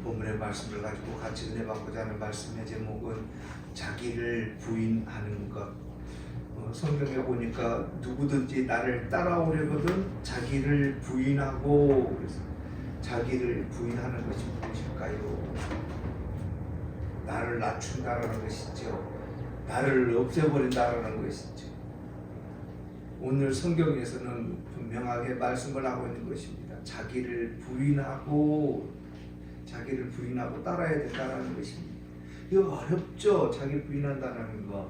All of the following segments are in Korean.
본문의 말씀을 가지고 같이 은혜 받고자 하는 말씀의 제목은 자기를 부인하는 것. 성경에 보니까 누구든지 나를 따라오려거든 자기를 부인하고, 그래서 자기를 부인하는 것이 무엇일까요? 나를 낮춘다라는 것이죠. 나를 없애버린다라는 것이죠. 오늘 성경에서는 분명하게 말씀을 하고 있는 것입니다. 자기를 부인하고 따라야 된다는 것입니다. 이거 어렵죠. 자기를 부인한다는 거.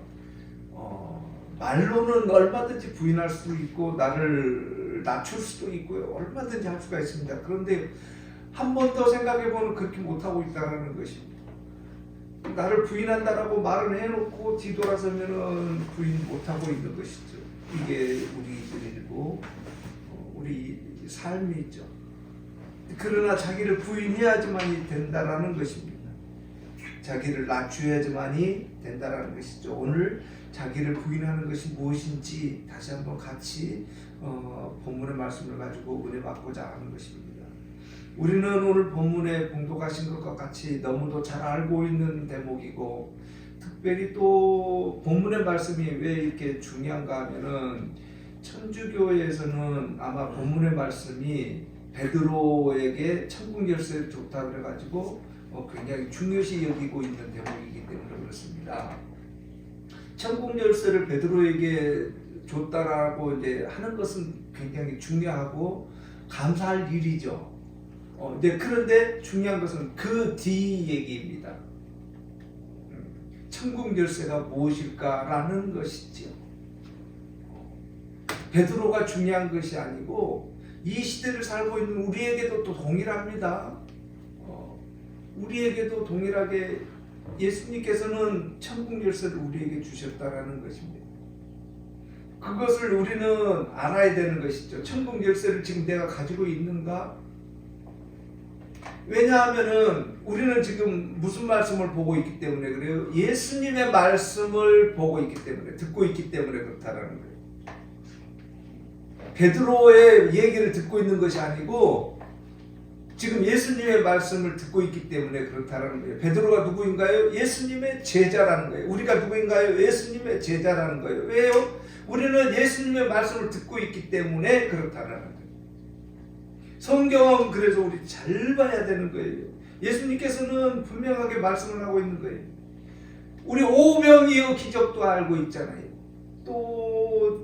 말로는 얼마든지 부인할 수 있고 나를 낮출 수도 있고요. 얼마든지 할 수가 있습니다. 그런데 한 번 더 생각해보면 그렇게 못하고 있다는 것입니다. 나를 부인한다라고 말을 해놓고 뒤돌아서면은 부인 못하고 있는 것이죠. 이게 우리들이고 우리 삶이죠. 그러나 자기를 부인해야지만이 된다라는 것입니다. 자기를 낮춰야지만이 된다라는 것이죠. 오늘 자기를 부인하는 것이 무엇인지 다시 한번 같이 본문의 말씀을 가지고 은혜 받고자 하는 것입니다. 우리는 오늘 본문에 봉독하신 것과 같이 너무도 잘 알고 있는 대목이고, 특별히 또 본문의 말씀이 왜 이렇게 중요한가 하면은 천주교에서는 아마 본문의 말씀이 베드로에게 천국 열쇠를 줬다 그래가지고 굉장히 중요시 여기고 있는 대목이기 때문에 그렇습니다. 천국 열쇠를 베드로에게 줬다라고 이제 하는 것은 굉장히 중요하고 감사할 일이죠. 그런데 중요한 것은 그 뒤 얘기입니다. 천국 열쇠가 무엇일까라는 것이죠. 베드로가 중요한 것이 아니고 이 시대를 살고 있는 우리에게도 또 동일합니다. 우리에게도 동일하게 예수님께서는 천국 열쇠를 우리에게 주셨다라는 것입니다. 그것을 우리는 알아야 되는 것이죠. 천국 열쇠를 지금 내가 가지고 있는가? 왜냐하면은 우리는 지금 무슨 말씀을 보고 있기 때문에 그래요? 예수님의 말씀을 보고 있기 때문에, 듣고 있기 때문에 그렇다라는 거예요. 베드로의 얘기를 듣고 있는 것이 아니고 지금 예수님의 말씀을 듣고 있기 때문에 그렇다라는 거예요. 베드로가 누구인가요? 예수님의 제자라는 거예요. 우리가 누구인가요? 예수님의 제자라는 거예요. 왜요? 우리는 예수님의 말씀을 듣고 있기 때문에 그렇다라는 거예요. 성경 그래서 우리 잘 봐야 되는 거예요. 예수님께서는 분명하게 말씀을 하고 있는 거예요. 우리 오병이어 기적도 알고 있잖아요. 또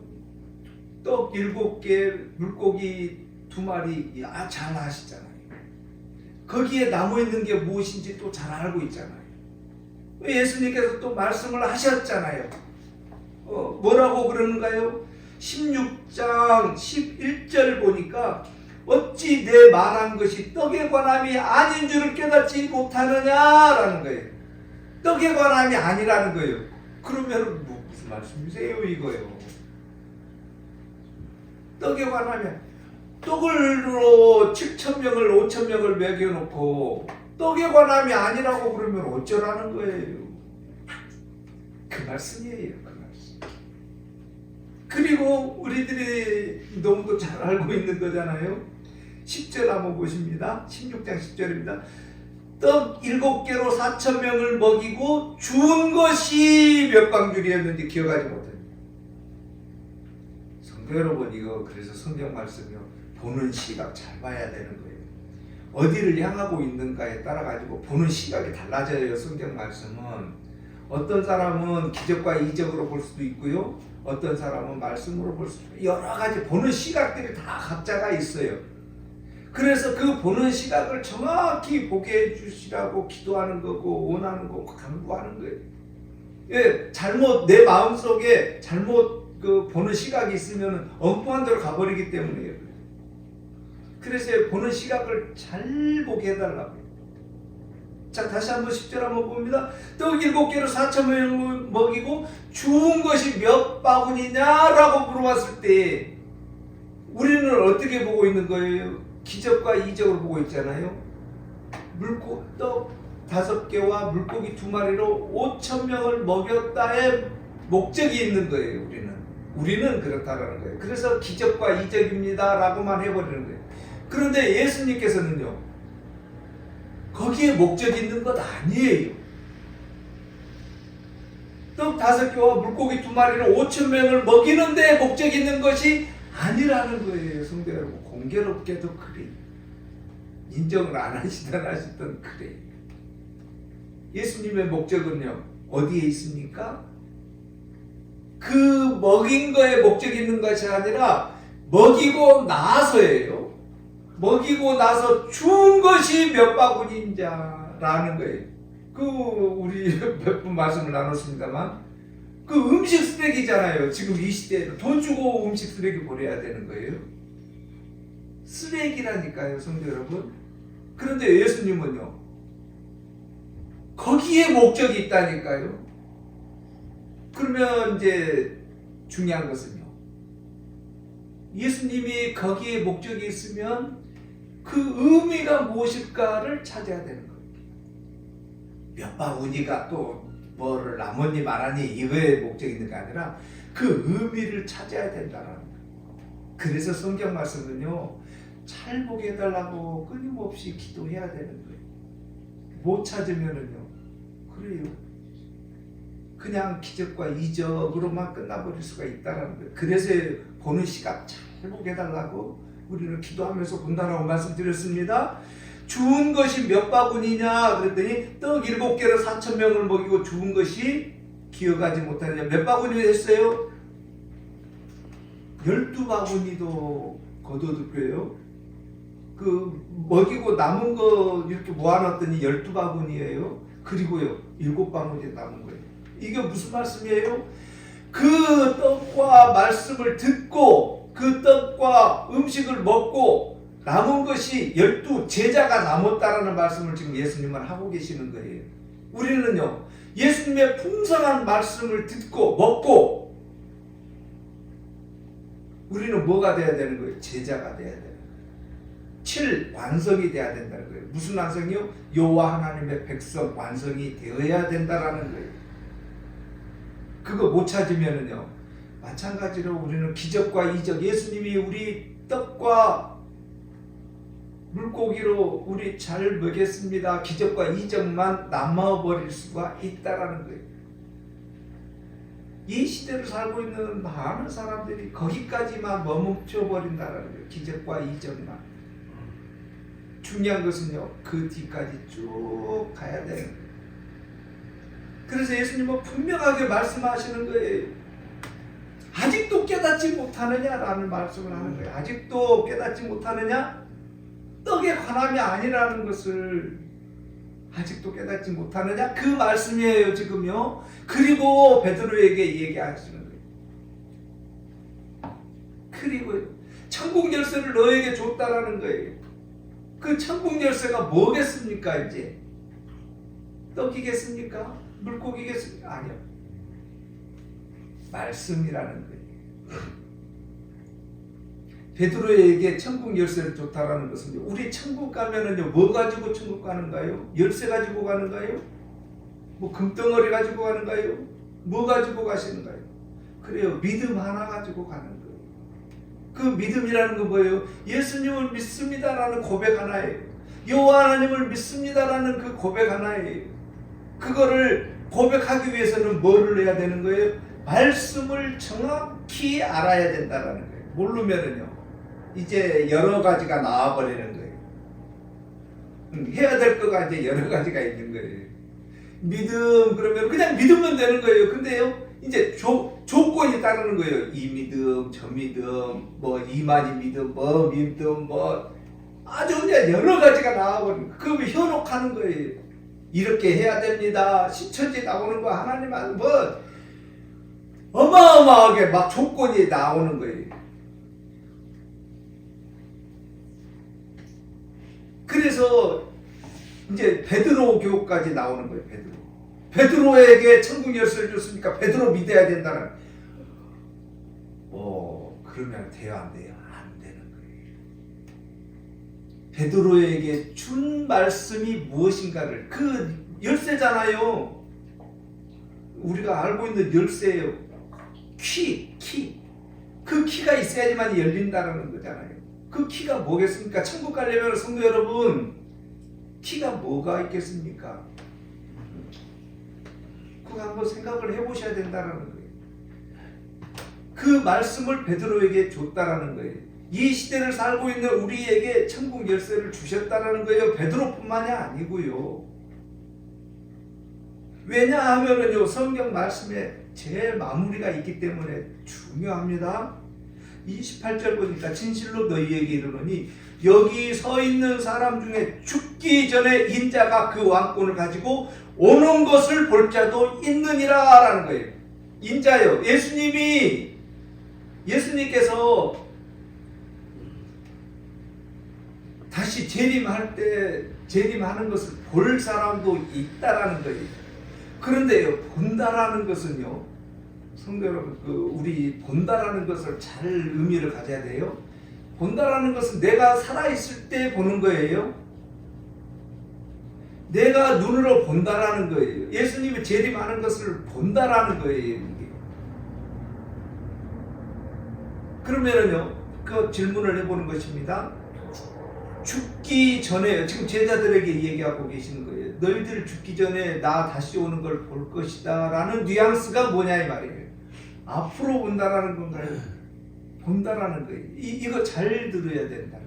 떡 7개, 물고기 2마리 잘 아시잖아요. 거기에 남아있는 게 무엇인지 또 잘 알고 있잖아요. 예수님께서 또 말씀을 하셨잖아요. 뭐라고 그러는가요? 16장 11절 보니까 어찌 내 말한 것이 떡에 관함이 아닌 줄을 깨닫지 못하느냐라는 거예요. 떡에 관함이 아니라는 거예요. 그러면 무슨 말씀이세요 이거요? 떡에 관하면 떡으로 7,000명을 5,000명을 먹여놓고 떡에 관함이 아니라고 그러면 어쩌라는 거예요? 그 말씀이에요. 그 말씀. 그리고 우리들이 너무도 잘 알고 있는 거잖아요. 10절 한번 보십니다. 16장 10절입니다. 떡 7개로 4,000명을 먹이고 준 것이 몇 광줄이었는지 기억하지 못해요. 성도 여러분, 이거 그래서 성경 말씀이요, 보는 시각 잘 봐야 되는 거예요. 어디를 향하고 있는가에 따라 가지고 보는 시각이 달라져요. 성경 말씀은 어떤 사람은 기적과 이적으로 볼 수도 있고요, 어떤 사람은 말씀으로 볼 수도 있고, 여러 가지 보는 시각들이 다 각자가 있어요. 그래서 그 보는 시각을 정확히 보게 해주시라고 기도하는 거고 원하는 거고 간구하는 거예요. 예, 잘못 내 마음속에 잘못 보는 시각이 있으면 엉뚱한 데로 가버리기 때문이에요. 그래서 보는 시각을 잘 보게 해달라고요. 자, 다시 한번 10절 한번 봅니다. 떡 7개로 4,000명을 먹이고 주운 것이 몇 바구니냐라고 물어봤을 때 우리는 어떻게 보고 있는 거예요? 기적과 이적을 보고 있잖아요. 떡 5개와 물고기 2마리로 5,000명을 먹였다의 목적이 있는 거예요. 우리는 그렇다라는 거예요. 그래서 기적과 이적입니다 라고만 해버리는 거예요. 그런데 예수님께서는요, 거기에 목적이 있는 것 아니에요. 떡 5개와 물고기 2마리를 5,000명을 먹이는데 목적이 있는 것이 아니라는 거예요. 성도 여러분, 공교롭게도 그래요. 인정을 안 하시던 그래요. 예수님의 목적은요, 어디에 있습니까? 그 먹인 거에 목적이 있는 것이 아니라 먹이고 나서예요. 먹이고 나서 준 것이 몇 바구니인 자라는 거예요. 우리 몇 번 말씀을 나눴습니다만, 그 음식 쓰레기잖아요. 지금 이 시대에는 돈 주고 음식 쓰레기 버려야 되는 거예요. 쓰레기라니까요, 성도 여러분. 그런데 예수님은요, 거기에 목적이 있다니까요. 그러면 이제 중요한 것은요, 예수님이 거기에 목적이 있으면 그 의미가 무엇일까를 찾아야 되는 거예요. 몇 바구니가 또 뭐를 나머니 말하니 이거에 목적이 있는 게 아니라 그 의미를 찾아야 된다는 거예요. 그래서 성경 말씀은요, 잘 보게 해달라고 끊임없이 기도해야 되는 거예요. 못 찾으면은요, 그래요, 그냥 기적과 이적으로만 끝나버릴 수가 있다는 거예요. 그래서 보는 시각 잘 보게 해달라고 우리는 기도하면서 본다라고 말씀드렸습니다. 주운 것이 몇 바구니냐 그랬더니 떡 7개로 4,000명을 먹이고 주운 것이 기억하지 못하느냐. 몇 바구니 했어요? 12바구니도 거둬둘 그 먹이고 남은 거 이렇게 모아놨더니 12바구니예요. 그리고요 7바구니 남은 거예요. 이게 무슨 말씀이에요? 그 떡과 말씀을 듣고 그 떡과 음식을 먹고 남은 것이 12 제자가 남았다라는 말씀을 지금 예수님은 하고 계시는 거예요. 우리는요, 예수님의 풍성한 말씀을 듣고 먹고 우리는 뭐가 돼야 되는 거예요? 제자가 돼야 되는 거예요. 7. 완성이 돼야 된다는 거예요. 무슨 완성이요? 여호와 하나님의 백성 완성이 되어야 된다라는 거예요. 그거 못 찾으면은요, 마찬가지로 우리는 기적과 이적, 예수님이 우리 떡과 물고기로 우리 잘 먹였습니다, 기적과 이적만 남아버릴 수가 있다라는 거예요. 이 시대를 살고 있는 많은 사람들이 거기까지만 머멈춰버린다라는 거예요. 기적과 이적만. 중요한 것은요, 그 뒤까지 쭉 가야 되는 거예요. 그래서 예수님은 분명하게 말씀하시는 거예요. 아직도 깨닫지 못하느냐라는 말씀을 하는 거예요. 아직도 깨닫지 못하느냐? 떡에 관함이 아니라는 것을 아직도 깨닫지 못하느냐? 그 말씀이에요, 지금요. 그리고 베드로에게 얘기하시는 거예요. 그리고 천국 열쇠를 너에게 줬다라는 거예요. 그 천국 열쇠가 뭐겠습니까? 이제 떡이겠습니까? 물고기겠습니까? 아니요. 말씀이라는 거예요. 베드로에게 천국 열쇠를 줬다라는 것은 우리 천국 가면은요, 뭐 가지고 천국 가는가요? 열쇠 가지고 가는가요? 뭐 금덩어리 가지고 가는가요? 뭐 가지고 가시는가요? 그래요, 믿음 하나 가지고 가는 거예요. 그 믿음이라는 건 뭐예요? 예수님을 믿습니다라는 고백 하나예요. 여호와 하나님을 믿습니다라는 그 고백 하나예요. 그거를 고백하기 위해서는 뭐를 해야 되는 거예요? 말씀을 정확히 알아야 된다라는 거예요. 모르면은요, 이제 여러 가지가 나와버리는 거예요. 해야 될 거가 이제 여러 가지가 있는 거예요. 믿음, 그러면 그냥 믿으면 되는 거예요. 근데요, 이제 조건이 따르는 거예요. 이 믿음, 저 믿음, 뭐 이만희 믿음, 뭐 믿음, 뭐 아주 그냥 여러 가지가 나와버리는 거예요. 그걸 현혹하는 거예요. 이렇게 해야 됩니다. 신천지 나오는 거 하나님은 뭐 어마어마하게 막 조건이 나오는 거예요. 그래서 이제 베드로 교까지 나오는 거예요. 베드로에게 천국 열쇠를 줬으니까 베드로 믿어야 된다는. 그러면 돼요, 안 돼요? 안 되는 거예요. 베드로에게 준 말씀이 무엇인가를, 그 열쇠잖아요. 우리가 알고 있는 열쇠예요. 키. 그 키가 있어야지만 열린다는 거잖아요. 그 키가 뭐겠습니까? 천국 가려면 성도 여러분, 티가 뭐가 있겠습니까? 그거 한번 생각을 해보셔야 된다는 거예요. 그 말씀을 베드로에게 줬다라는 거예요. 이 시대를 살고 있는 우리에게 천국 열쇠를 주셨다라는 거예요. 베드로뿐만이 아니고요. 왜냐하면요, 성경 말씀에 제일 마무리가 있기 때문에 중요합니다. 28절 보니까 진실로 너희에게 이르노니 여기 서 있는 사람 중에 죽기 전에 인자가 그 왕권을 가지고 오는 것을 볼 자도 있느니라 라는 거예요. 인자요. 예수님께서 다시 재림하는 것을 볼 사람도 있다라는 거예요. 그런데요, 본다라는 것은요, 성도 여러분, 우리 본다라는 것을 잘 의미를 가져야 돼요. 본다라는 것은 내가 살아있을 때 보는 거예요. 내가 눈으로 본다라는 거예요. 예수님이 재림하는 것을 본다라는 거예요. 그러면은요, 그 질문을 해보는 것입니다. 죽기 전에, 지금 제자들에게 얘기하고 계시는 거예요. 너희들 죽기 전에 나 다시 오는 걸 볼 것이다 라는 뉘앙스가 뭐냐 이 말이에요. 앞으로 본다라는 건가요? 본다라는 거예요. 이거 잘 들어야 된다는 거예요.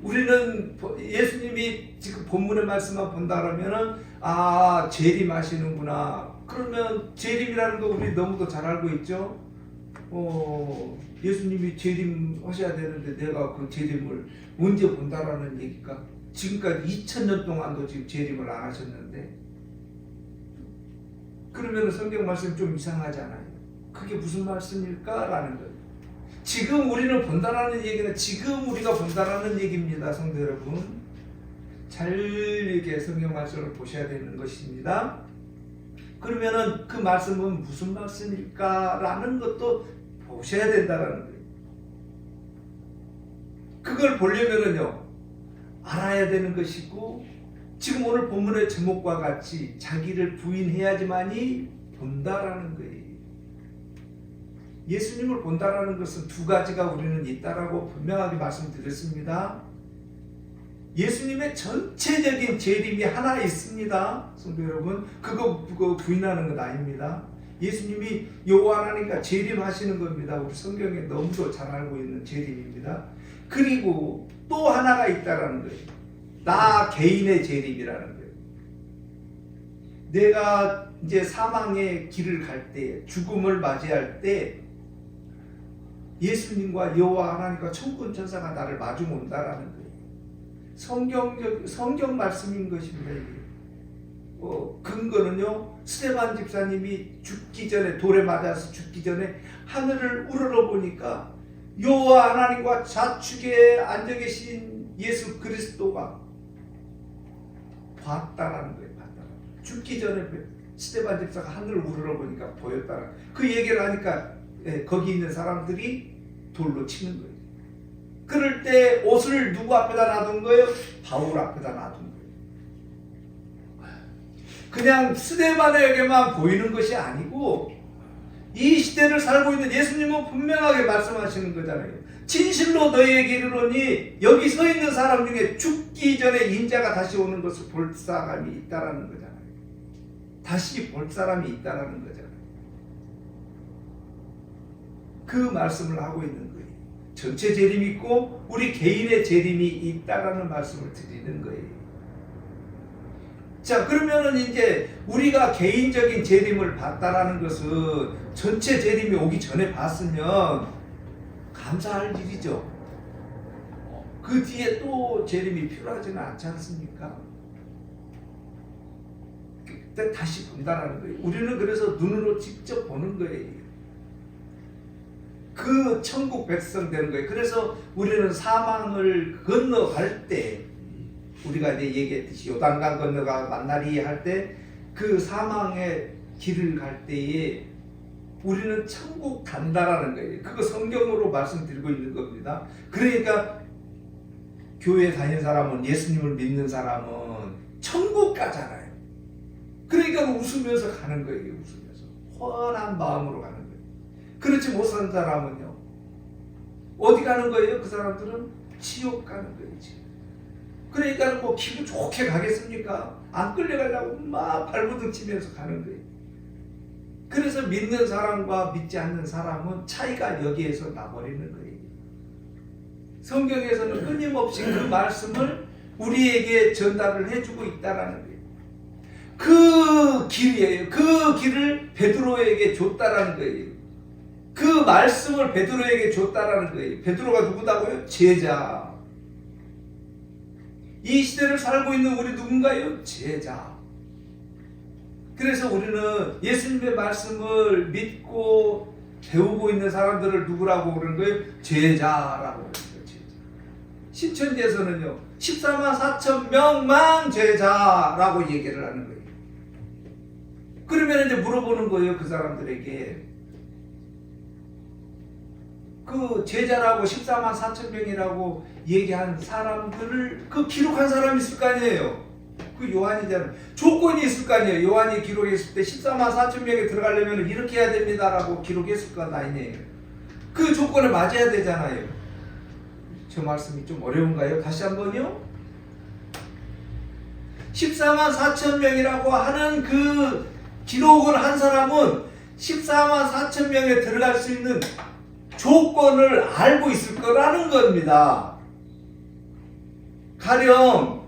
우리는 예수님이 지금 본문의 말씀만 본다라면은 재림하시는구나. 그러면 재림이라는 거 우리 너무도 잘 알고 있죠. 예수님이 재림하셔야 되는데 내가 그 재림을 언제 본다라는 얘기가 지금까지 2000년 동안도 지금 재림을 안 하셨는데, 그러면 성경 말씀이 좀 이상하잖아요. 그게 무슨 말씀일까? 라는 거예요. 지금 우리는 본다라는 얘기는 지금 우리가 본다라는 얘기입니다. 성도 여러분, 잘 이렇게 성경 말씀을 보셔야 되는 것입니다. 그러면은 그 말씀은 무슨 말씀일까? 라는 것도 보셔야 된다는 거예요. 그걸 보려면은요, 알아야 되는 것이고, 지금 오늘 본문의 제목과 같이 자기를 부인해야지만이 본다라는 거예요. 예수님을 본다라는 것은 두 가지가 우리는 있다라고 분명하게 말씀드렸습니다. 예수님의 전체적인 재림이 하나 있습니다. 성도 여러분, 그거 부인하는 것 아닙니다. 예수님이 여호와 하나님과 재림하시는 겁니다. 우리 성경에 너무도 잘 알고 있는 재림입니다. 그리고 또 하나가 있다라는 거예요. 나 개인의 재림이라는 거예요. 내가 이제 사망의 길을 갈 때, 죽음을 맞이할 때 예수님과 여호와 하나님과 천군 천사가 나를 마주 온다라는 거예요. 성경 말씀인 것입니다. 근거는요, 스데반 집사님이 죽기 전에, 돌에 맞아서 죽기 전에 하늘을 우러러보니까 여호와 하나님과 좌측에 앉아 계신 예수 그리스도가 봤다라는 거예요. 죽기 전에 스데반 집사가 하늘을 우러러보니까 보였다라. 그 얘기를 하니까 거기 있는 사람들이 돌로 치는 거예요. 그럴 때 옷을 누구 앞에다 놔둔 거예요? 바울 앞에다 놔둔 거예요. 그냥 스데반에게만 보이는 것이 아니고 이 시대를 살고 있는 예수님은 분명하게 말씀하시는 거잖아요. 진실로 너희에게 이르노니 여기 서 있는 사람 중에 죽기 전에 인자가 다시 오는 것을 볼 사람이 있다라는 거잖아요. 다시 볼 사람이 있다라는 거잖아요. 그 말씀을 하고 있는 거예요. 전체 재림이 있고 우리 개인의 재림이 있다라는 말씀을 드리는 거예요. 자, 그러면은 이제 우리가 개인적인 재림을 봤다라는 것은 전체 재림이 오기 전에 봤으면 감사할 일이죠. 그 뒤에 또 재림이 필요하지는 않지 않습니까? 그때 다시 본다라는 거예요. 우리는 그래서 눈으로 직접 보는 거예요. 그 천국 백성 되는 거예요. 그래서 우리는 사망을 건너갈 때, 우리가 이제 얘기했듯이 요단강 건너가 만나리 할 때 그 사망의 길을 갈 때에 우리는 천국 간다라는 거예요. 그거 성경으로 말씀드리고 있는 겁니다. 그러니까 교회 다니는 사람은, 예수님을 믿는 사람은 천국 가잖아요. 그러니까 웃으면서 가는 거예요. 웃으면서 환한 마음으로 가는 거예요. 그렇지 못한 사람은요, 어디 가는 거예요? 그 사람들은 지옥 가는 거예요. 지옥. 그러니까 뭐 기분 좋게 가겠습니까? 안 끌려가려고 막 발버둥 치면서 가는 거예요. 그래서 믿는 사람과 믿지 않는 사람은 차이가 여기에서 나버리는 거예요. 성경에서는 끊임없이 그 말씀을 우리에게 전달을 해주고 있다라는 거예요. 그 길이에요. 그 길을 베드로에게 줬다라는 거예요. 그 말씀을 베드로에게 줬다라는 거예요. 베드로가 누구다고요? 제자. 이 시대를 살고 있는 우리 누군가요? 제자. 그래서 우리는 예수님의 말씀을 믿고 배우고 있는 사람들을 누구라고 그러는 거예요? 제자라고 그러는 거예요. 제자. 신천지에서는요 14만 4천 명만 제자라고 얘기를 하는 거예요. 그러면 이제 물어보는 거예요. 그 사람들에게 그 제자라고 14만 4천 명이라고 얘기한 사람들을 그 기록한 사람이 있을 거 아니에요. 그 요한이잖아요. 조건이 있을 거 아니에요. 요한이 기록했을 때 14만 4천 명에 들어가려면 이렇게 해야 됩니다라고 기록했을 거 아니에요. 그 조건에 맞아야 되잖아요. 저 말씀이 좀 어려운가요? 다시 한번요. 14만 4천 명이라고 하는 그 기록을 한 사람은 14만 4천 명에 들어갈 수 있는 조건을 알고 있을 거라는 겁니다. 가령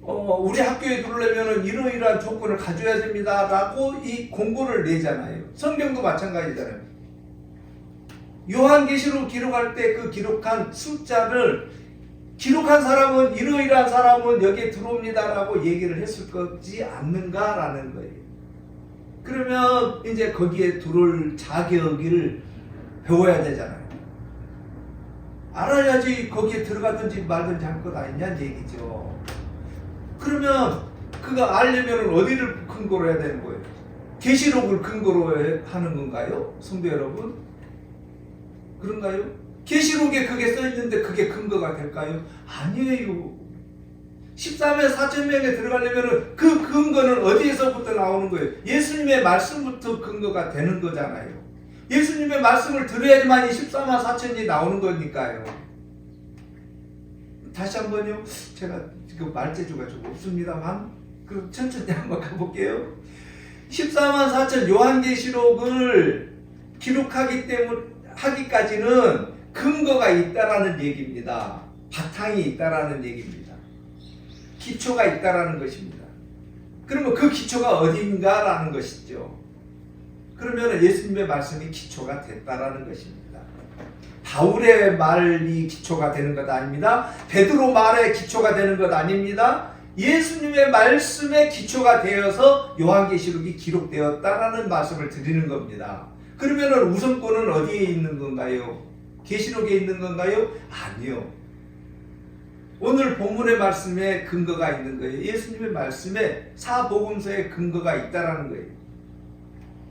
우리 학교에 들어오려면 이러이러한 조건을 가져야 됩니다 라고 이 공고를 내잖아요. 성경도 마찬가지잖아요. 요한계시록 기록할 때 그 기록한 숫자를 기록한 사람은 이러이러한 사람은 여기에 들어옵니다 라고 얘기를 했을 거지 않는가 라는 거예요. 그러면 이제 거기에 들어올 자격을 배워야 되잖아요. 알아야지 거기에 들어가든지 말든지 할 것 아니냐는 얘기죠. 그러면 그거 알려면 어디를 근거로 해야 되는 거예요? 계시록을 근거로 하는 건가요? 성도 여러분? 그런가요? 계시록에 그게 써있는데 그게 근거가 될까요? 아니에요. 14만 4천 명에 들어가려면 그 근거는 어디에서부터 나오는 거예요? 예수님의 말씀부터 근거가 되는 거잖아요. 예수님의 말씀을 들어야지만 이 14만 4천이 나오는 거니까요. 다시 한번요. 제가 그 말재주가 좀 없습니다만 그 천천히 한번 가볼게요. 14만 4천 요한계시록을 기록하기 때문에 하기까지는 근거가 있다라는 얘기입니다. 바탕이 있다라는 얘기입니다. 기초가 있다라는 것입니다. 그러면 그 기초가 어딘가라는 것이죠. 그러면 예수님의 말씀이 기초가 됐다라는 것입니다. 바울의 말이 기초가 되는 것 아닙니다. 베드로 말의 기초가 되는 것 아닙니다. 예수님의 말씀의 기초가 되어서 요한계시록이 기록되었다라는 말씀을 드리는 겁니다. 그러면 우선권은 어디에 있는 건가요? 계시록에 있는 건가요? 아니요. 오늘 본문의 말씀에 근거가 있는 거예요. 예수님의 말씀에 사복음서에 근거가 있다라는 거예요.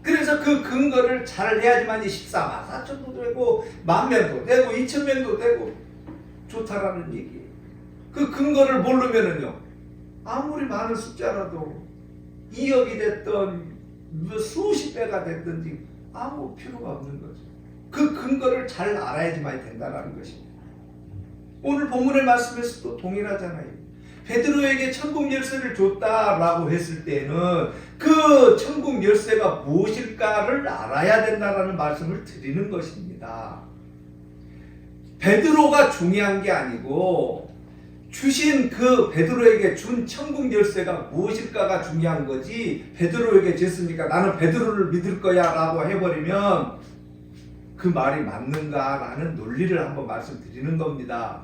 그래서 그 근거를 잘 해야지만 14만 4천도 되고 10,000명도 되고 2,000명도 되고 좋다라는 얘기예요. 그 근거를 모르면은요 아무리 많은 숫자라도 2억이 됐던 수십 배가 됐든지 아무 필요가 없는 거죠. 그 근거를 잘 알아야지만 된다는 것입니다. 오늘 본문의 말씀에서도 동일하잖아요. 베드로에게 천국 열쇠를 줬다라고 했을 때는 그 천국 열쇠가 무엇일까를 알아야 된다라는 말씀을 드리는 것입니다. 베드로가 중요한 게 아니고 주신 그 베드로에게 준 천국 열쇠가 무엇일까가 중요한 거지, 베드로에게 줬으니까 나는 베드로를 믿을 거야 라고 해버리면 그 말이 맞는가라는 논리를 한번 말씀드리는 겁니다.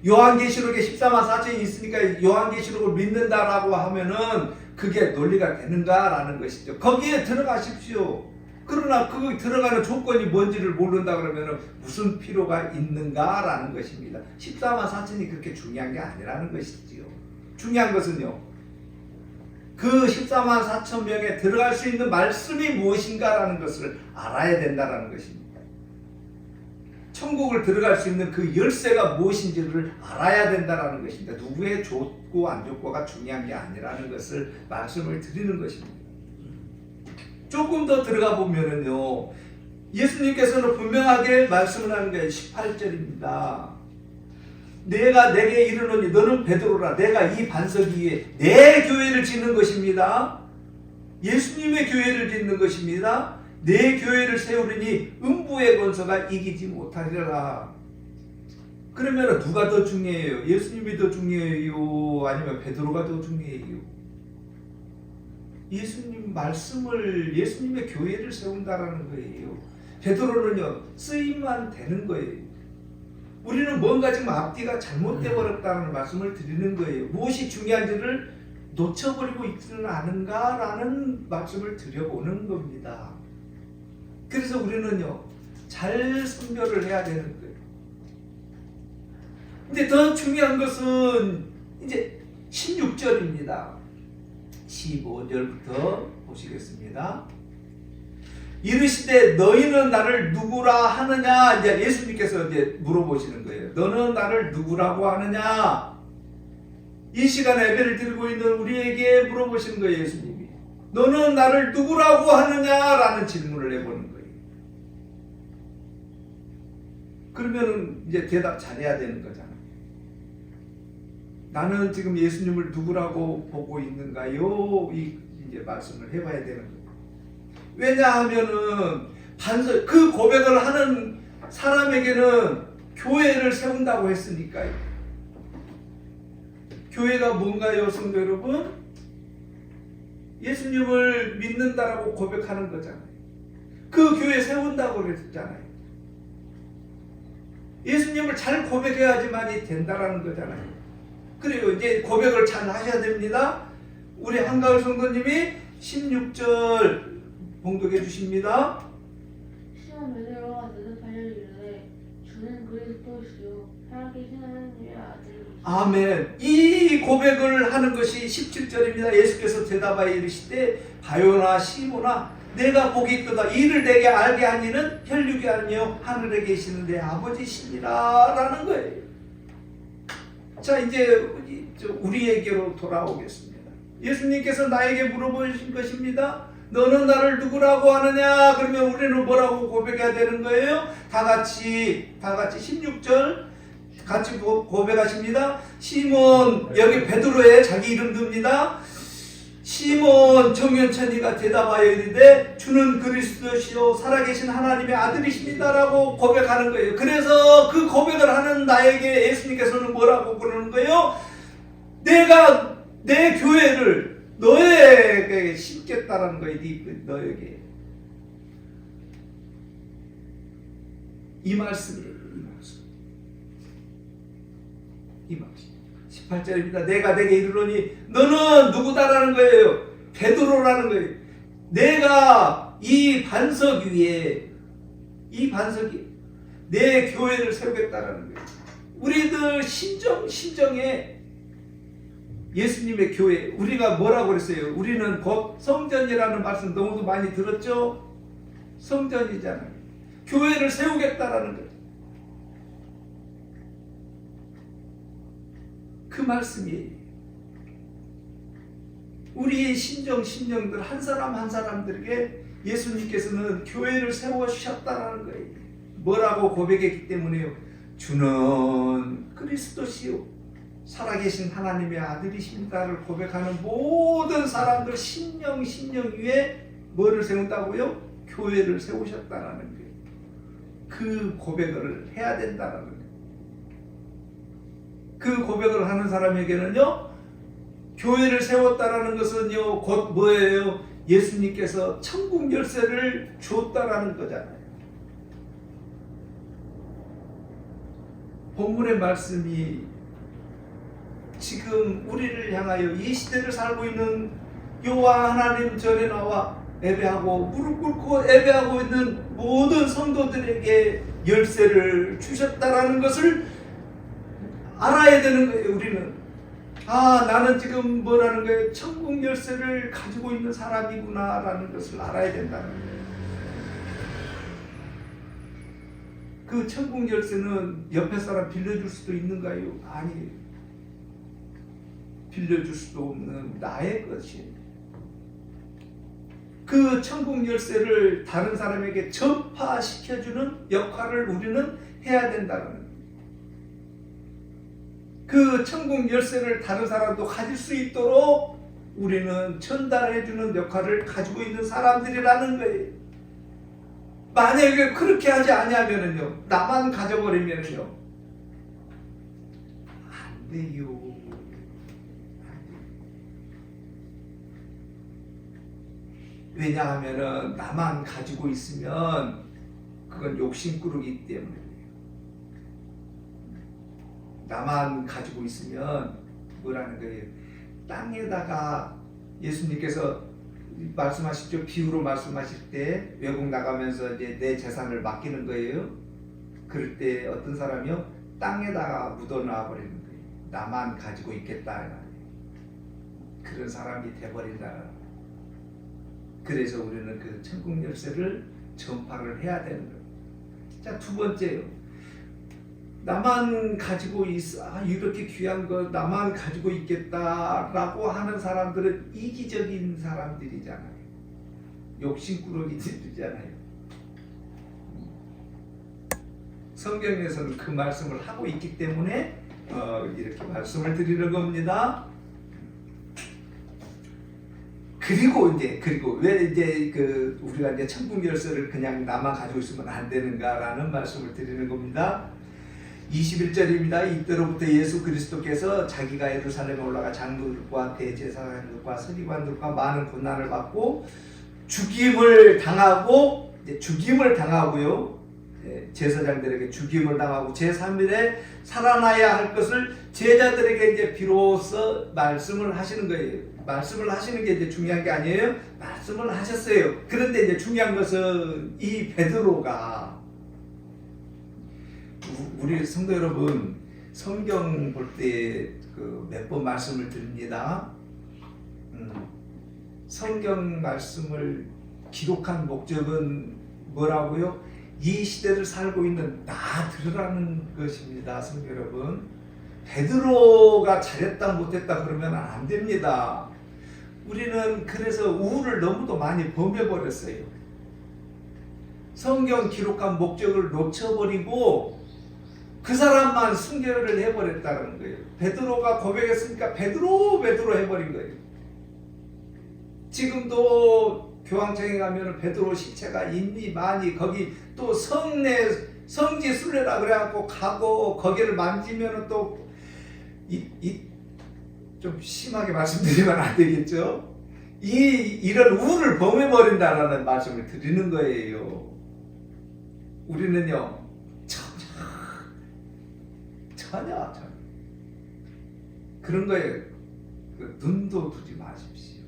요한계시록에 14만 4천이 있으니까 요한계시록을 믿는다라고 하면은 그게 논리가 되는가라는 것이죠. 거기에 들어가십시오. 그러나 거기 들어가는 조건이 뭔지를 모른다 그러면 무슨 필요가 있는가라는 것입니다. 14만 4천이 그렇게 중요한 게 아니라는 것이지요. 중요한 것은요, 그 14만 4천 명에 들어갈 수 있는 말씀이 무엇인가라는 것을 알아야 된다는 것입니다. 천국을 들어갈 수 있는 그 열쇠가 무엇인지를 알아야 된다는 것입니다. 누구의 좋고 안 좋고가 중요한 게 아니라는 것을 말씀을 드리는 것입니다. 조금 더 들어가 보면은요, 예수님께서는 분명하게 말씀을 하는 게 18절입니다. 내가 내게 이르노니 너는 베드로라. 내가 이 반석 위에 내 교회를 짓는 것입니다. 예수님의 교회를 짓는 것입니다. 내 교회를 세우리니 음부의 권세가 이기지 못하리라. 그러면 누가 더 중요해요? 예수님이 더 중요해요? 아니면 베드로가 더 중요해요? 예수님 말씀을, 예수님의 교회를 세운다라는 거예요. 베드로는요, 쓰임만 되는 거예요. 우리는 뭔가 지금 앞뒤가 잘못되어 버렸다는 말씀을 드리는 거예요. 무엇이 중요한지를 놓쳐버리고 있지는 않은가라는 말씀을 드려보는 겁니다. 그래서 우리는요, 잘 선별을 해야 되는 거예요. 근데 더 중요한 것은 이제 16절입니다. 15절부터 보시겠습니다. 이르시되 너희는 나를 누구라 하느냐? 이제 예수님께서 이제 물어보시는 거예요. 너는 나를 누구라고 하느냐? 이 시간에 예배를 드리고 있는 우리에게 물어보시는 거예요, 예수님이. 너는 나를 누구라고 하느냐라는 질문을 해보는 거예요. 그러면은 이제 대답 잘해야 되는 거잖아요. 나는 지금 예수님을 누구라고 보고 있는가요? 이제 말씀을 해봐야 되는 거예요. 왜냐하면은 그 고백을 하는 사람에게는 교회를 세운다고 했으니까요. 교회가 뭔가요, 성도 여러분? 예수님을 믿는다라고 고백하는 거잖아요. 그 교회 세운다고 그랬잖아요. 예수님을 잘 고백해야지만이 된다라는 거잖아요. 그리고 이제 고백을 잘 하셔야 됩니다. 우리 한가을 성도님이 16절 봉독해 주십니다. 시몬 베드로가 대답하여 이르되 주는 그리스도시요 살아계신 하나님의 아들이시오. 아멘. 이 고백을 하는 것이 17절입니다. 예수께서 대답하여 이르시되 바요나 시몬아 내가 복이 있도다. 이를 내게 알게 한 이는 혈육이 아니요 하늘에 계시는 내 아버지시니라 라는 거예요. 자, 이제 우리에게로 돌아오겠습니다. 예수님께서 나에게 물어보신 것입니다. 너는 나를 누구라고 하느냐? 그러면 우리는 뭐라고 고백해야 되는 거예요? 다 같이 16절 같이 고백하십니다. 시몬, 여기 베드로의 자기 이름 듭니다. 시몬 정연천이가 대답하여 이르되 주는 그리스도시요 살아계신 하나님의 아들이십니다라고 고백하는 거예요. 그래서 그 고백을 하는 나에게 예수님께서는 뭐라고 그러는 거예요? 내가 내 교회를 너에게 심겠다라는 거예요. 너에게. 이 말씀이에요. 이 말씀. 18절입니다. 내가 내게 이르노니 너는 누구다라는 거예요. 베드로라는 거예요. 내가 이 반석 위에 이 반석이 내 교회를 세우겠다라는 거예요. 우리들 심정에 예수님의 교회, 우리가 뭐라고 그랬어요? 우리는 곧 성전이라는 말씀 너무도 많이 들었죠? 성전이잖아요. 교회를 세우겠다라는 거예요. 그 말씀이에요. 우리의 심령들 한 사람 한 사람들에게 예수님께서는 교회를 세우셨다라는 거예요. 뭐라고 고백했기 때문에요. 주는 그리스도시요 살아계신 하나님의 아들이십니다를 고백하는 모든 사람들 심령 위에 뭐를 세운다고요? 교회를 세우셨다라는 거예요. 그 고백을 해야 된다라는 거예요. 그 고백을 하는 사람에게는요, 교회를 세웠다라는 것은요, 곧 뭐예요? 예수님께서 천국 열쇠를 줬다라는 거잖아요. 본문의 말씀이 지금 우리를 향하여 이 시대를 살고 있는 여호와 하나님 전에 나와 예배하고 무릎 꿇고 예배하고 있는 모든 성도들에게 열쇠를 주셨다라는 것을 알아야 되는 거예요. 우리는 나는 지금 뭐라는 거예요? 천국 열쇠를 가지고 있는 사람이구나 라는 것을 알아야 된다는 거예요. 그 천국 열쇠는 옆에 사람 빌려줄 수도 있는가요? 아니에요. 빌려줄 수도 없는 나의 것이에요. 그 천국 열쇠를 다른 사람에게 전파시켜주는 역할을 우리는 해야 된다는 거예요. 그 천국 열쇠를 다른 사람도 가질 수 있도록 우리는 전달해주는 역할을 가지고 있는 사람들이라는 거예요. 만약에 그렇게 하지 아니하면은요, 나만 가져버리면은요, 안 돼요. 왜냐하면은 나만 가지고 있으면 그건 욕심꾸러기 때문에. 나만 가지고 있으면 뭐라는 거예요? 땅에다가 예수님께서 말씀하시죠. 비유로 말씀하실 때 외국 나가면서 이제 내 재산을 맡기는 거예요. 그럴 때 어떤 사람이요? 땅에다가 묻어놔 버리는 거예요. 나만 가지고 있겠다. 그런 사람이 돼버린다. 그래서 우리는 그 천국 열쇠를 전파를 해야 되는 거예요. 자, 두 번째요. 나만 가지고 있어, 이렇게 귀한 거 나만 가지고 있겠다라고 하는 사람들은 이기적인 사람들이잖아요. 욕심꾸러기들이잖아요. 성경에서는 그 말씀을 하고 있기 때문에 이렇게 말씀을 드리는 겁니다. 그리고 왜 이제 우리가 이제 천국 열쇠를 그냥 나만 가지고 있으면 안 되는가라는 말씀을 드리는 겁니다. 21절입니다. 이때로부터 예수 그리스도께서 자기가 예루살렘에 올라가 장로들과 대제사장들과 서기관들과 많은 고난을 받고 죽임을 당하고요. 제사장들에게 죽임을 당하고 제3일에 살아나야 할 것을 제자들에게 이제 비로소 말씀을 하시는 거예요. 말씀을 하시는 게 이제 중요한 게 아니에요. 말씀을 하셨어요. 그런데 이제 중요한 것은 이 베드로가, 우리 성도 여러분, 성경 볼 때 몇 번 말씀을 드립니다. 성경 말씀을 기록한 목적은 뭐라고요? 이 시대를 살고 있는 나들으라는 것입니다. 성도 여러분, 베드로가 잘했다 못했다 그러면 안 됩니다. 우리는 그래서 우를 너무도 많이 범해버렸어요. 성경 기록한 목적을 놓쳐버리고 그 사람만 순교를 해버렸다는 거예요. 베드로가 고백했으니까 베드로 해버린 거예요. 지금도 교황청에 가면 베드로 시체가 있니 많이, 거기 또 성지 순례라 그래갖고 가고 거기를 만지면 또 좀 심하게 말씀드리면 안 되겠죠. 이런 우를 범해버린다라는 말씀을 드리는 거예요. 우리는요, 전혀 그런 거에 눈도 두지 마십시오.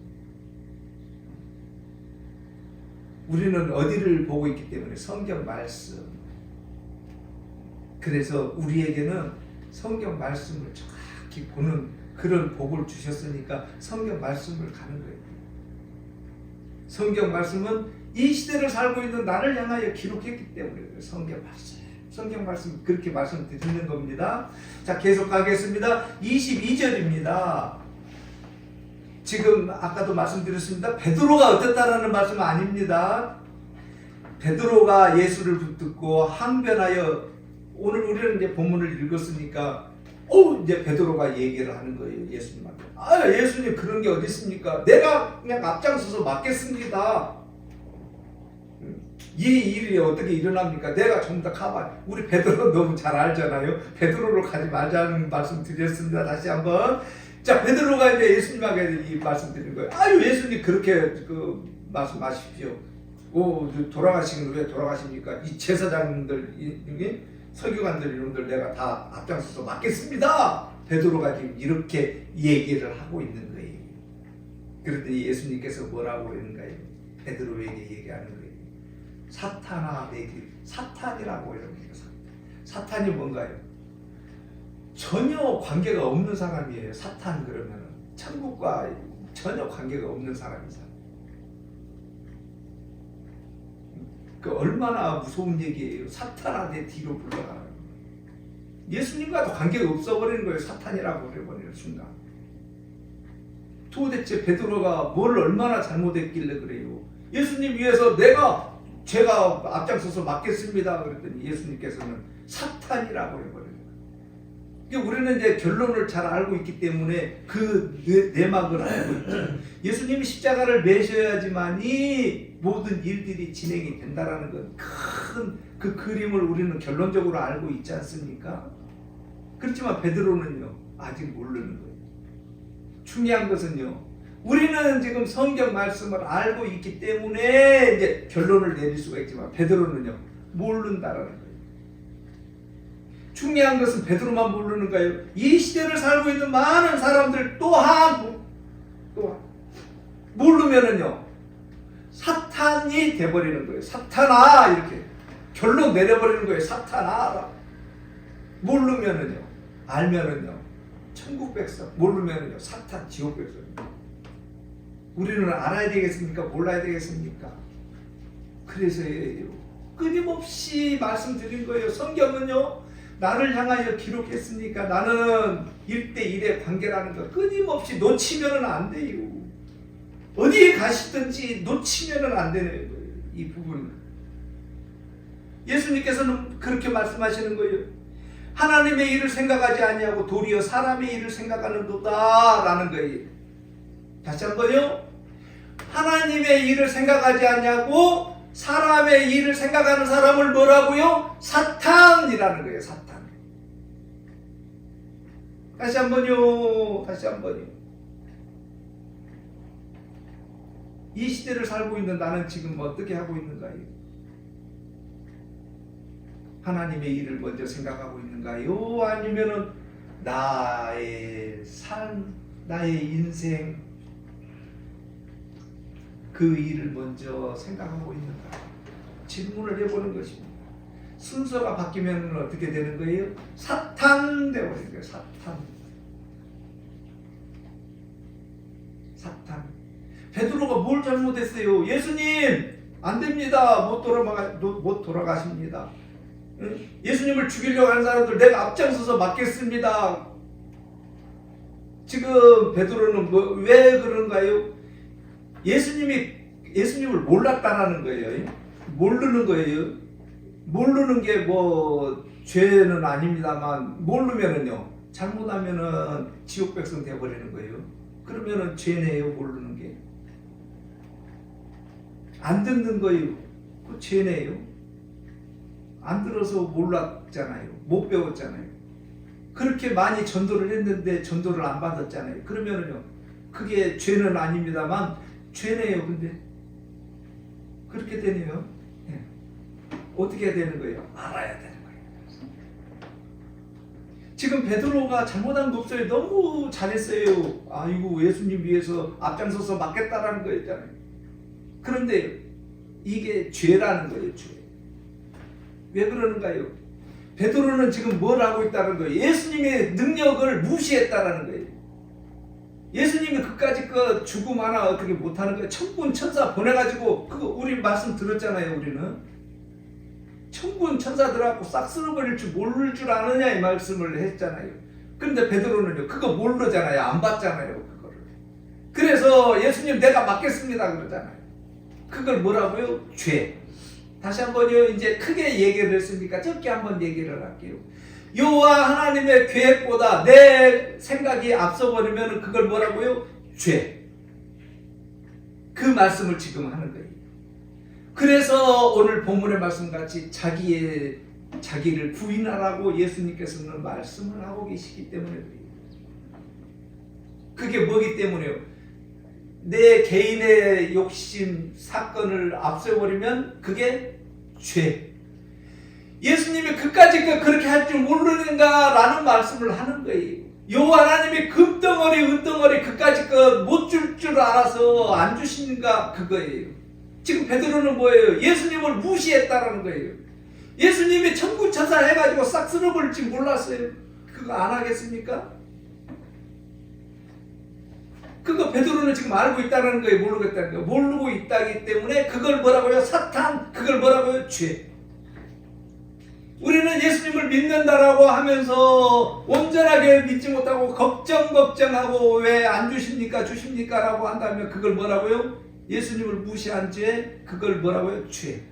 우리는 어디를 보고 있기 때문에 성경 말씀. 그래서 우리에게는 성경 말씀을 정확히 보는 그런 복을 주셨으니까 성경 말씀을 가는 거예요. 성경 말씀은 이 시대를 살고 있는 나를 향하여 기록했기 때문에 성경 말씀 그렇게 말씀드리는 겁니다. 자, 계속 가겠습니다. 22절입니다. 지금 아까도 말씀드렸습니다. 베드로가 어땠다라는 말씀은 아닙니다. 베드로가 예수를 붙들고 항변하여, 오늘 우리는 이제 본문을 읽었으니까 이제 베드로가 얘기를 하는 거예요. 예수님한테. 예수님, 그런 게 어디 있습니까? 내가 그냥 앞장서서 맡겠습니다. 이 일이 어떻게 일어납니까? 내가 전부 다 가봐. 우리 베드로 너무 잘 알잖아요. 베드로를 가지 말자는 말씀 드렸습니다. 다시 한번. 자, 베드로가 이제 예수님에게 이 말씀 드리는 거예요. 예수님 그렇게 말씀하십시오. 돌아가시긴 왜 돌아가십니까? 이 제사장들, 서기관들 이놈들 내가 다 앞장서서 맡겠습니다. 베드로가 지금 이렇게 얘기를 하고 있는 거예요. 그런데 예수님께서 뭐라고 그러는가요? 베드로에게 얘기하는 거예요. 사탄아, 사탄이라고 이럽니다. 사탄이 뭔가요? 전혀 관계가 없는 사람이에요. 사탄 그러면 천국과 전혀 관계가 없는 사람이잖아요. 얼마나 무서운 얘기예요. 사탄아, 내 뒤로 불러가라. 예수님과도 관계가 없어버리는 거예요. 사탄이라고 그래버리는 순간. 도대체 베드로가 뭘 얼마나 잘못했길래 그래요? 예수님 위해서 제가 앞장서서 맡겠습니다. 그랬더니 예수님께서는 사탄이라고 해버려요. 우리는 이제 결론을 잘 알고 있기 때문에 그 내막을 알고 있죠. 예수님이 십자가를 매셔야지만이 모든 일들이 진행이 된다라는 건 큰 그 그림을 우리는 결론적으로 알고 있지 않습니까? 그렇지만 베드로는요 아직 모르는 거예요. 중요한 것은요 우리는 지금 성경 말씀을 알고 있기 때문에 이제 결론을 내릴 수가 있지만 베드로는요 모른다라는 거예요. 중요한 것은 베드로만 모르는 거예요. 이 시대를 살고 있는 많은 사람들 또한 모르면은요 사탄이 돼버리는 거예요. 사탄아 이렇게 결론 내려버리는 거예요. 사탄아. 모르면은요 알면은요 천국 백성, 모르면은요 사탄 지옥 백성. 우리는 알아야 되겠습니까? 몰라야 되겠습니까? 그래서요 끊임없이 말씀드린 거예요. 성경은요 나를 향하여 기록했으니까 나는 1대1의 관계라는 거 끊임없이 놓치면은 안 돼요. 어디에 가시든지 놓치면은 안 되는 거예요. 이 부분은 예수님께서는 그렇게 말씀하시는 거예요. 하나님의 일을 생각하지 아니하고 도리어 사람의 일을 생각하는도다 라는 거예요. 다시 한번요. 하나님의 일을 생각하지 아니하고 사람의 일을 생각하는 사람을 뭐라고요? 사탄이라는 거예요. 사탄. 다시 한번요. 다시 한번요. 이 시대를 살고 있는 나는 지금 어떻게 하고 있는가요? 하나님의 일을 먼저 생각하고 있는가요? 아니면은 나의 삶, 나의 인생 그 일을 먼저 생각하고 있는가? 질문을 해보는 것입니다. 순서가 바뀌면 어떻게 되는 거예요? 사탄 되어버리는 거예요. 사탄. 사탄. 베드로가 뭘 잘못했어요? 예수님 안 됩니다. 못 돌아가십니다. 예수님을 죽이려고 하는 사람들 내가 앞장서서 막겠습니다. 지금 베드로는 왜 그런가요? 예수님을 몰랐다라는 거예요. 모르는 거예요. 모르는 게 뭐 죄는 아닙니다만 모르면은요 잘못하면은 지옥 백성 되어버리는 거예요. 그러면은 죄네요. 모르는 게 안 듣는 거예요. 그 죄네요. 안 들어서 몰랐잖아요. 못 배웠잖아요. 그렇게 많이 전도를 했는데 전도를 안 받았잖아요. 그러면은요 그게 죄는 아닙니다만 죄네요. 근데 그렇게 되네요. 네. 어떻게 해야 되는 거예요? 알아야 되는 거예요. 지금 베드로가 잘못한 거 없어요. 너무 잘했어요. 아이고 예수님 위해서 앞장서서 맡겠다라는 거였잖아요. 그런데 이게 죄라는 거예요. 죄. 왜 그러는가요? 베드로는 지금 뭘 하고 있다는 거예요? 예수님의 능력을 무시했다라는 거예요. 예수님이 그까짓 거 죽음 하나 어떻게 못하는 거예요? 천군 천사 보내가지고 그거 우리 말씀 들었잖아요. 우리는 천군 천사 들어가고 싹 쓸어버릴 줄 모를 줄 아느냐 이 말씀을 했잖아요. 그런데 베드로는요 그거 모르잖아요. 안 봤잖아요. 그거를. 그래서 예수님 내가 맡겠습니다 그러잖아요. 그걸 뭐라고요? 죄. 다시 한번요. 이제 크게 얘기를 했으니까 적게 한번 얘기를 할게요. 여호와 하나님의 계획보다 내 생각이 앞서버리면 그걸 뭐라고요? 죄. 그 말씀을 지금 하는 거예요. 그래서 오늘 본문의 말씀같이 자기를 부인하라고 예수님께서는 말씀을 하고 계시기 때문에 그래요. 그게 뭐기 때문에요? 내 개인의 욕심 사건을 앞세워버리면 그게 죄. 예수님이 그까짓 그렇게 할 줄 모르는가라는 말씀을 하는 거예요. 여호와 하나님이 금덩어리 은덩어리 그까짓 못 줄 줄 알아서 안 주시는가 그거예요. 지금 베드로는 뭐예요? 예수님을 무시했다라는 거예요. 예수님이 천군천사 해가지고 싹 쓸어버릴지 몰랐어요. 그거 안 하겠습니까? 그거 베드로는 지금 알고 있다는 거예요. 모르겠다는 거예요. 모르고 있다기 때문에 그걸 뭐라고요? 사탄. 그걸 뭐라고요? 죄. 우리는 예수님을 믿는다라고 하면서 온전하게 믿지 못하고 걱정하고 왜 안 주십니까? 주십니까? 라고 한다면 그걸 뭐라고요? 예수님을 무시한 죄. 그걸 뭐라고요? 죄.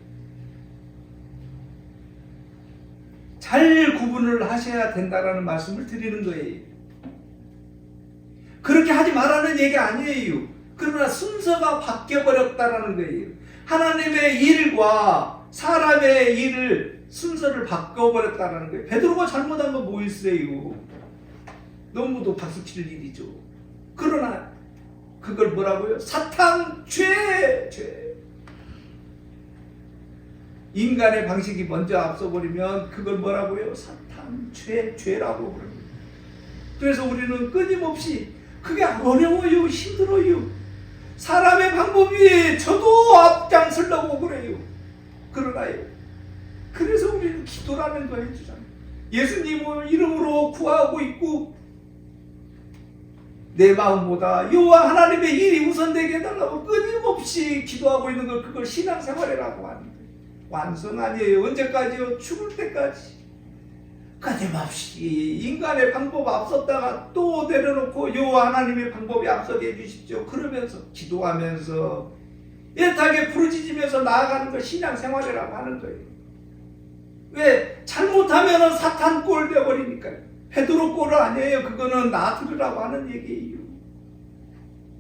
잘 구분을 하셔야 된다라는 말씀을 드리는 거예요. 그렇게 하지 말라는 얘기 아니에요. 그러나 순서가 바뀌어버렸다라는 거예요. 하나님의 일과 사람의 일을 순서를 바꿔버렸다는 거예요. 베드로가 잘못한 건 뭐 있어요? 너무도 박수칠 일이죠. 그러나 그걸 뭐라고요? 사탄 죄. 인간의 방식이 먼저 앞서버리면 그걸 뭐라고요? 사탄 죄라고 그럽니다. 그래서 우리는 끊임없이 그게 어려워요, 힘들어요. 사람의 방법이 저도 앞장서려고 그래요. 그러나요. 그래서 우리는 기도라는 거 해주잖아요. 예수님을 이름으로 구하고 있고 내 마음보다 여호와 하나님의 일이 우선되게 해달라고 끊임없이 기도하고 있는 걸 그걸 신앙생활이라고 하는데 완성 아니에요. 언제까지요? 죽을 때까지. 끊임없이 인간의 방법 앞섰다가 또 내려놓고 여호와 하나님의 방법이 앞서게 해주십시오. 그러면서 기도하면서 애타게 부르짖으면서 나아가는 걸 신앙생활이라고 하는 거예요. 왜? 잘못하면 사탄 꼴 되어버리니까요. 베드로 꼴 아니에요. 그거는 나 들으라고 하는 얘기예요.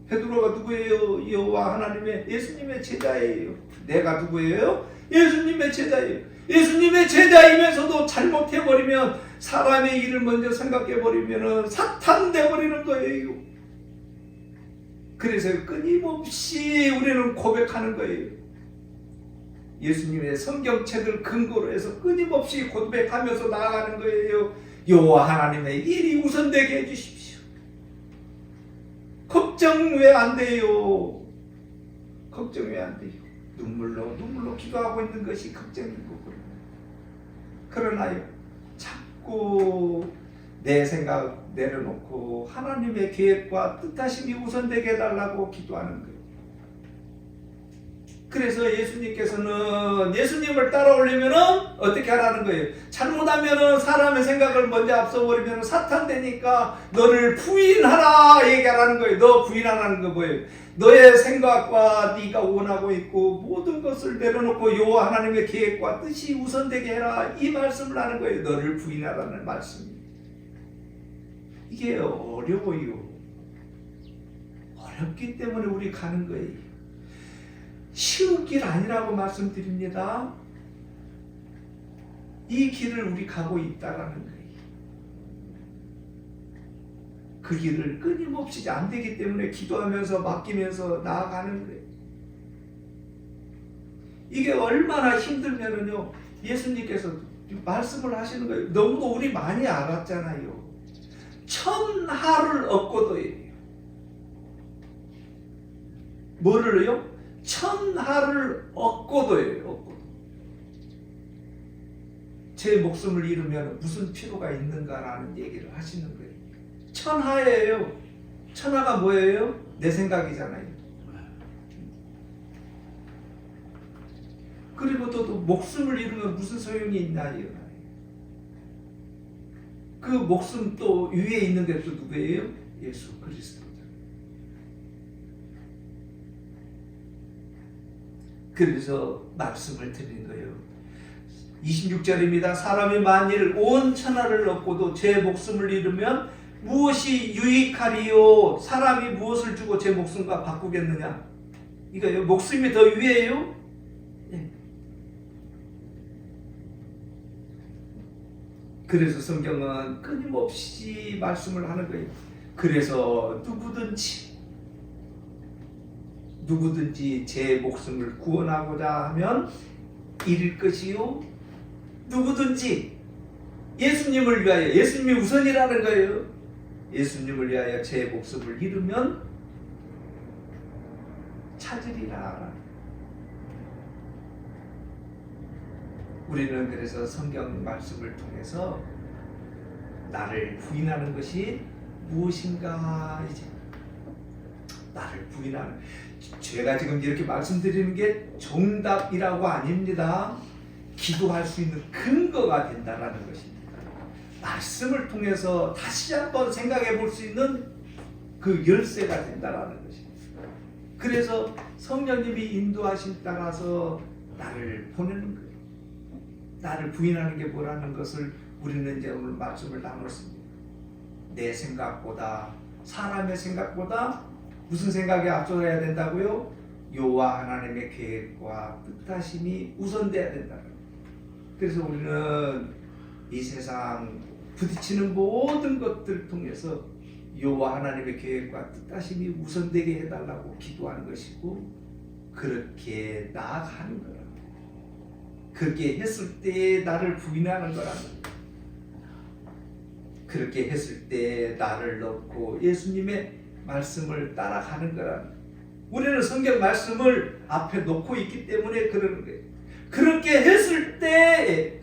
베드로가 누구예요? 여호와 하나님의 예수님의 제자예요. 내가 누구예요? 예수님의 제자예요. 예수님의 제자이면서도 잘못해버리면 사람의 일을 먼저 생각해버리면 사탄 돼버리는 거예요. 그래서 끊임없이 우리는 고백하는 거예요. 예수님의 성경책을 근거로 해서 끊임없이 고백하면서 나아가는 거예요. 여호와 하나님의 일이 우선되게 해주십시오. 걱정 왜 안 돼요? 걱정 왜 안 돼요? 눈물로 기도하고 있는 것이 걱정이고 그러나요 자꾸 내 생각 내려놓고 하나님의 계획과 뜻하심이 우선되게 해달라고 기도하는 거예요. 그래서 예수님께서는 예수님을 따라오려면 어떻게 하라는 거예요? 잘못하면 사람의 생각을 먼저 앞서버리면 사탄 되니까 너를 부인하라 얘기하라는 거예요. 너 부인하라는 거 뭐예요? 너의 생각과 네가 원하고 있고 모든 것을 내려놓고 여호와 하나님의 계획과 뜻이 우선되게 해라 이 말씀을 하는 거예요. 너를 부인하라는 말씀입니다. 이게 어려워요. 어렵기 때문에 우리 가는 거예요. 쉬운 길 아니라고 말씀드립니다. 이 길을 우리 가고 있다라는 거예요. 그 길을 끊임없이 안 되기 때문에 기도하면서 맡기면서 나아가는 거예요. 이게 얼마나 힘들면은요, 예수님께서 말씀을 하시는 거예요. 너무 우리 많이 알았잖아요. 천하를 얻고도예요. 뭐를요? 천하를 얻고도예요. 얻고도. 제 목숨을 잃으면 무슨 필요가 있는가라는 얘기를 하시는 거예요. 천하예요. 천하가 뭐예요? 내 생각이잖아요. 그리고 또 목숨을 잃으면 무슨 소용이 있나요? 그 목숨 또 위에 있는 게 또 누구예요? 예수 그리스도. 그래서 말씀을 드린 거예요. 26절입니다. 사람이 만일 온 천하를 얻고도 제 목숨을 잃으면 무엇이 유익하리요? 사람이 무엇을 주고 제 목숨과 바꾸겠느냐? 이거요. 목숨이 더 위에요? 네. 그래서 성경은 끊임없이 말씀을 하는 거예요. 그래서 누구든지 제 목숨을 구원하고자 하면 잃을 것이요. 누구든지 예수님을 위하여, 예수님이 우선이라는 거예요. 예수님을 위하여 제 목숨을 잃으면 찾으리라. 우리는 그래서 성경 말씀을 통해서 나를 부인하는 것이 무엇인가 이제 나를 부인하는 제가 지금 이렇게 말씀드리는 게 정답이라고 아닙니다. 기도할 수 있는 근거가 된다라는 것입니다. 말씀을 통해서 다시 한번 생각해 볼 수 있는 그 열쇠가 된다라는 것입니다. 그래서 성령님이 인도하심 따라서 나를 보내는 거예요. 나를 부인하는 게 뭐라는 것을 우리는 이제 오늘 말씀을 나눴습니다. 내 생각보다, 사람의 생각보다 무슨 생각이 앞서야 된다고요? 여호와 하나님의 계획과 뜻하심이 우선돼야 된다. 그래서 우리는 이 세상 부딪히는 모든 것들을 통해서 여호와 하나님의 계획과 뜻하심이 우선되게 해달라고 기도하는 것이고, 그렇게 나아가는 거라. 그렇게 했을 때 나를 부인하는 거라는 거야. 그렇게 했을 때 나를 넣고 예수님의 말씀을 따라가는 거라는 거야. 우리는 성경 말씀을 앞에 놓고 있기 때문에 그러는 거예요. 그렇게 했을 때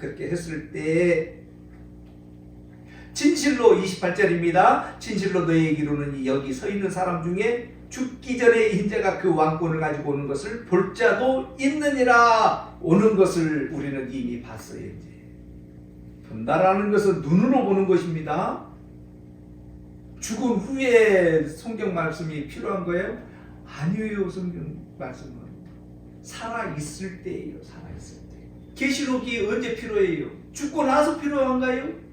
진실로 28절입니다. 진실로 너희에게 이르노니 여기 서 있는 사람 중에 죽기 전에 인자가 그 왕권을 가지고 오는 것을 볼 자도 있느니라. 오는 것을 우리는 이미 봤어요. 이제 본다라는 것은 눈으로 보는 것입니다. 죽은 후에 성경 말씀이 필요한 거예요? 아니에요. 성경 말씀은 살아 있을 때예요. 살아 있을 때. 계시록이 언제 필요해요? 죽고 나서 필요한가요?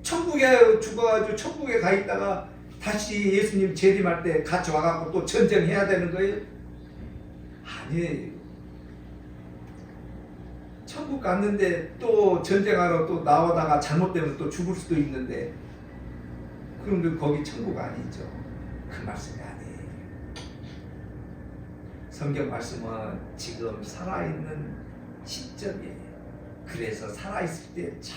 천국에 죽어가지고 천국에 가 있다가 다시 예수님 재림할 때 같이 와갖고 또 전쟁해야 되는 거예요? 아니에요. 천국 갔는데 또 전쟁하러 또 나오다가 잘못되면 또 죽을 수도 있는데, 그럼 거기 천국 아니죠. 그 말씀이 아니에요. 성경 말씀은 지금 살아있는 시점이에요. 그래서 살아있을 때 잘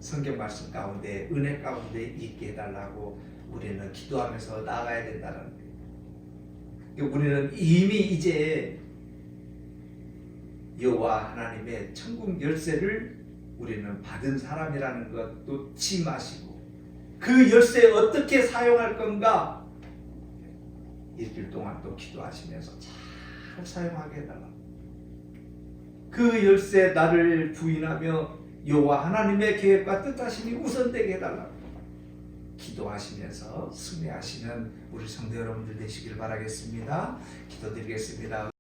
성경 말씀 가운데, 은혜 가운데 있게 해달라고 우리는 기도하면서 나아가야 된다는 거예요. 우리는 이미 이제 여호와 하나님의 천국 열쇠를 우리는 받은 사람이라는 것도 짐하시고, 그 열쇠 어떻게 사용할 건가 일주일 동안 또 기도하시면서 잘 사용하게 해달라고. 그 열쇠 나를 부인하며 여호와 하나님의 계획과 뜻하심이 우선되게 해달라고 기도하시면서 승리하시는 우리 성도 여러분들 되시길 바라겠습니다. 기도드리겠습니다.